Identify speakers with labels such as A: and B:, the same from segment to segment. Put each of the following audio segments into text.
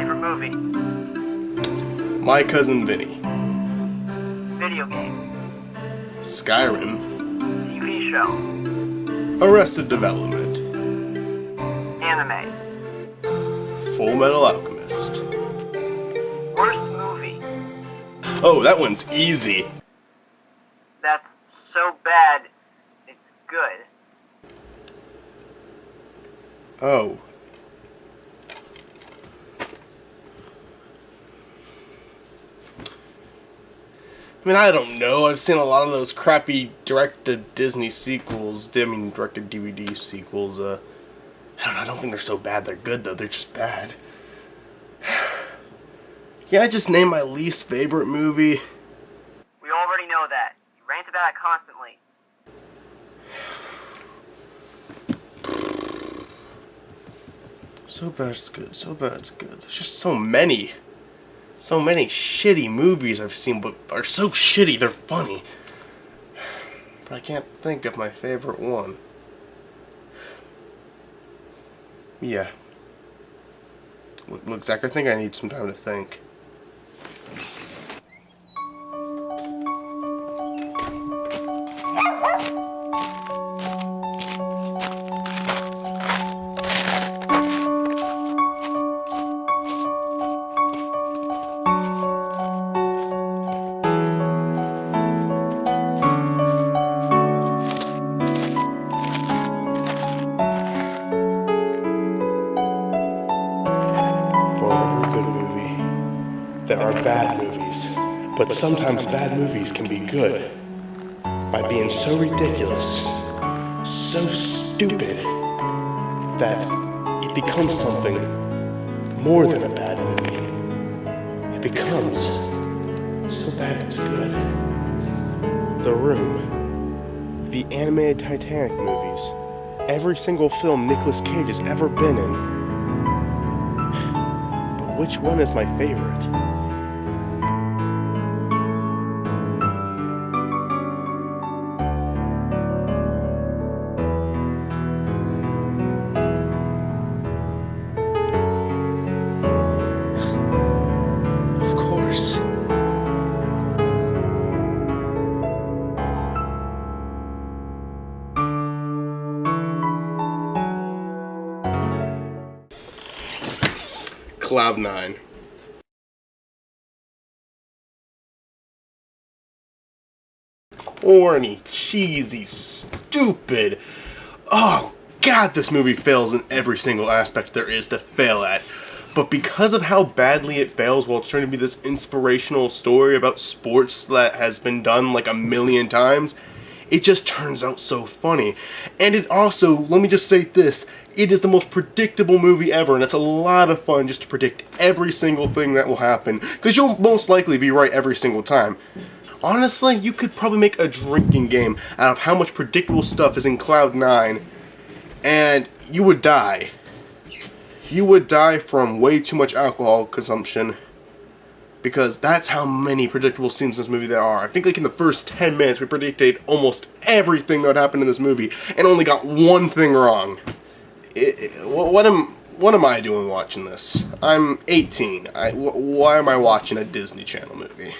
A: Favorite movie?
B: My Cousin Vinny.
A: Video game?
B: Skyrim.
A: TV show?
B: Arrested Development.
A: Anime?
B: Full Metal Alchemist.
A: Worst movie?
B: Oh, that one's easy.
A: That's so bad, it's good.
B: Oh. I mean, I don't know. I've seen a lot of those crappy direct-to-Disney sequels. Direct-to-DVD sequels. I don't know. I don't think they're so bad. They're good, though. They're just bad. Can I just name my least favorite movie?
A: We already know that. You rant about it constantly.
B: So bad it's good. So bad it's good. There's just so many. So many shitty movies I've seen, but are so shitty they're funny. But I can't think of my favorite one. Yeah. Look, Zach, I think I need some time to think. For every good movie, there are bad movies, but sometimes bad movies can be good by being so ridiculous, so stupid, that it becomes something more than a bad movie. It becomes so bad it's good. The Room, the animated Titanic movies, every single film Nicolas Cage has ever been in. Which one is my favorite? Of course. Cloud 9. Corny, cheesy, stupid. Oh god, this movie fails in every single aspect there is to fail at. But because of how badly it fails while it's trying to be this inspirational story about sports that has been done like a million times, it just turns out so funny. And it also, let me just say this, it is the most predictable movie ever, and it's a lot of fun just to predict every single thing that will happen, because you'll most likely be right every single time. Honestly, you could probably make a drinking game out of how much predictable stuff is in Cloud 9, and you would die. You would die from way too much alcohol consumption, because that's how many predictable scenes in this movie there are. I think like in the first 10 minutes we predicted almost everything that would happen in this movie, and only got one thing wrong. What am I doing watching this? I'm 18. Why am I watching a Disney Channel movie?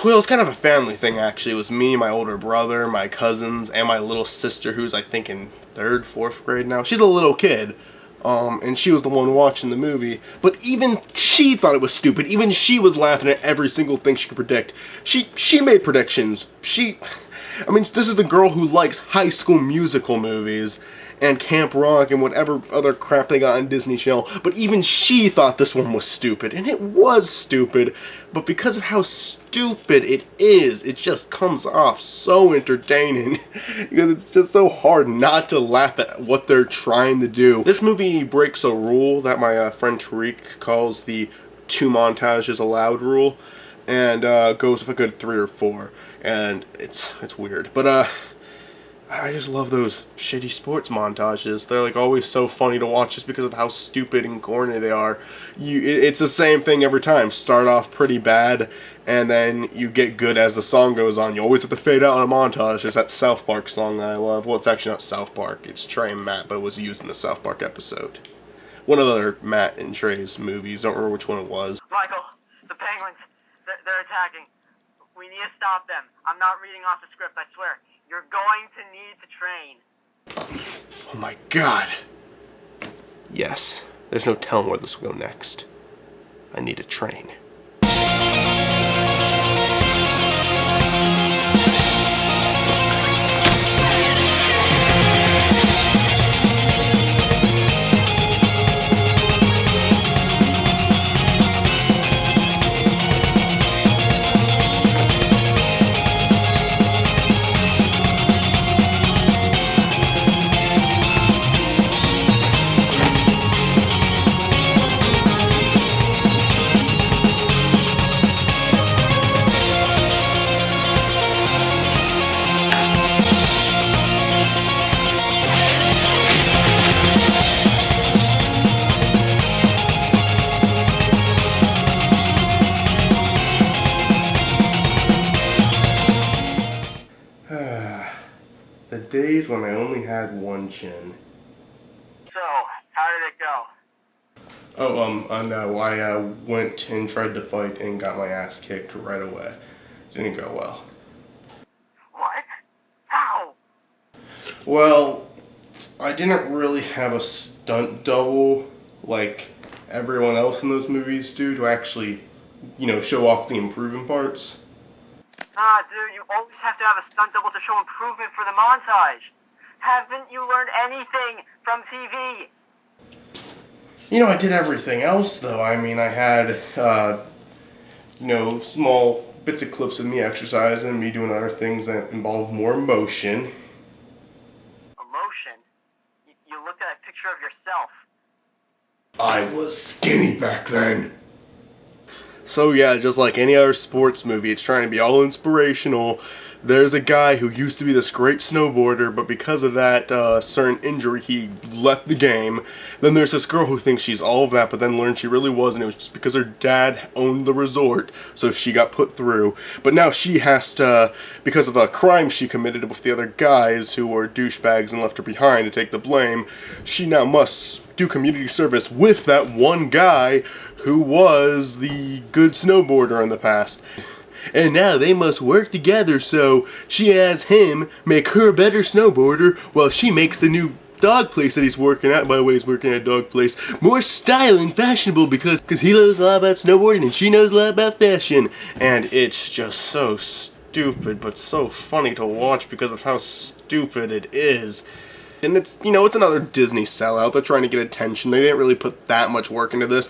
B: Well, it's kind of a family thing, actually. It was me, my older brother, my cousins, and my little sister, who's, I think, in 3rd, 4th grade now. She's a little kid, and she was the one watching the movie. But even she thought it was stupid. Even she was laughing at every single thing she could predict. She made predictions. I mean, this is the girl who likes High School Musical movies and Camp Rock and whatever other crap they got on Disney Channel, but even she thought this one was stupid, and it was stupid, but because of how stupid it is, it just comes off so entertaining, because it's just so hard not to laugh at what they're trying to do. This movie breaks a rule that my friend Tariq calls the 2 montages allowed rule, and goes with a good 3 or 4, and it's weird, but I just love those shitty sports montages. They're like always so funny to watch just because of how stupid and corny they are. It's the same thing every time. Start off pretty bad, and then you get good as the song goes on. You always have to fade out on a montage. There's that South Park song that I love. Well, it's actually not South Park. It's Trey and Matt, but it was used in the South Park episode. one of the other Matt and Trey's movies. Don't remember which one it was.
A: Michael, the Penguins, they're attacking. We need to stop them. I'm not reading off the script, I swear. You're going to need to train.
B: Oh my god. Yes, there's no telling where this will go next. I need to train. The days when I only had one chin.
A: So, how did it go?
B: I went and tried to fight and got my ass kicked right away. Didn't go well.
A: What? How?
B: Well, I didn't really have a stunt double like everyone else in those movies do to actually, show off the improving parts.
A: Ah, dude, you always have to have a stunt double to show improvement for the montage. Haven't you learned anything from TV?
B: I did everything else, though. I mean, I had, small bits of clips of me exercising, me doing other things that involve more emotion.
A: Emotion? You looked at a picture of yourself.
B: I was skinny back then. So yeah, just like any other sports movie, it's trying to be all inspirational. There's a guy who used to be this great snowboarder, but because of that certain injury, he left the game. Then there's this girl who thinks she's all of that, but then learned she really wasn't. It was just because her dad owned the resort, so she got put through. But now she has to, because of a crime she committed with the other guys who were douchebags and left her behind to take the blame, she now must do community service with that one guy who was the good snowboarder in the past. And now they must work together, so she has him make her a better snowboarder while she makes the new dog place that he's working at. By the way, he's working at a dog place more style and fashionable because he knows a lot about snowboarding and she knows a lot about fashion. And it's just so stupid, but so funny to watch because of how stupid it is. And it's, it's another Disney sellout. They're trying to get attention. They didn't really put that much work into this.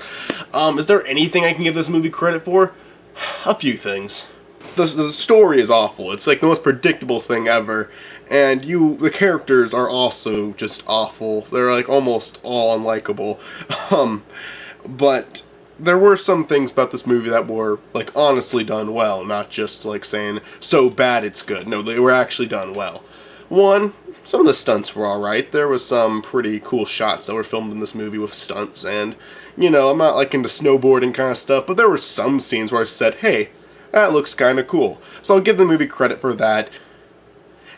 B: Is there anything I can give this movie credit for? A few things. The story is awful. It's like the most predictable thing ever. And the characters are also just awful. They're like almost all unlikable. But there were some things about this movie that were like honestly done well. Not just like saying, so bad it's good. No, they were actually done well. One, some of the stunts were alright. There was some pretty cool shots that were filmed in this movie with stunts, and, I'm not like into snowboarding kind of stuff, but there were some scenes where I said, hey, that looks kind of cool. So I'll give the movie credit for that.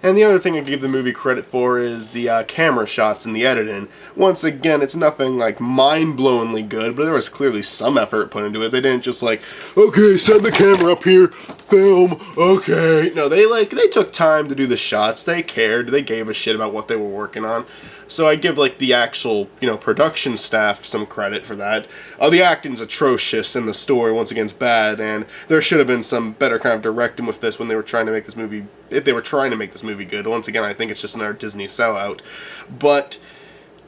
B: And the other thing I give the movie credit for is the camera shots and the editing. Once again, it's nothing like mind-blowingly good, but there was clearly some effort put into it. They didn't just like, okay, set the camera up here, film, okay. No, they took time to do the shots. They cared. They gave a shit about what they were working on. So I give like the actual, production staff some credit for that. The acting's atrocious and the story once again is bad, and there should have been some better kind of directing with this when they were trying to make this movie, if they were trying to make this movie good. Once again, I think it's just another Disney sellout. But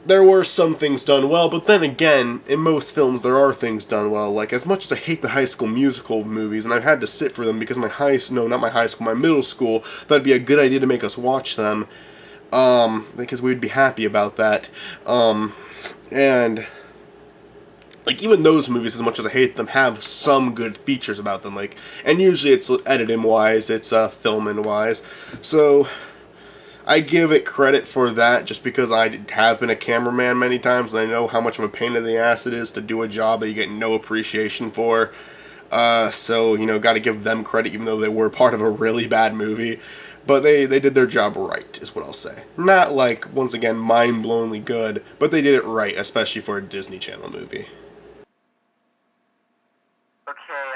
B: there were some things done well, but then again, in most films there are things done well. Like, as much as I hate the High School Musical movies, and I've had to sit for them because my middle school, thought it'd be a good idea to make us watch them. Because we'd be happy about that. And like, even those movies, as much as I hate them, have some good features about them. Like, and usually it's editing wise, it's filming wise. So I give it credit for that, just because I have been a cameraman many times, and I know how much of a pain in the ass it is to do a job that you get no appreciation for. So, got to give them credit, even though they were part of a really bad movie. But they did their job right, is what I'll say. Not like, once again, mind-blowingly good, but they did it right, especially for a Disney Channel movie.
A: Okay,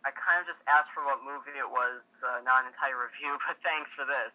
A: I kind of just asked for what movie it was, not an entire review, but thanks for this.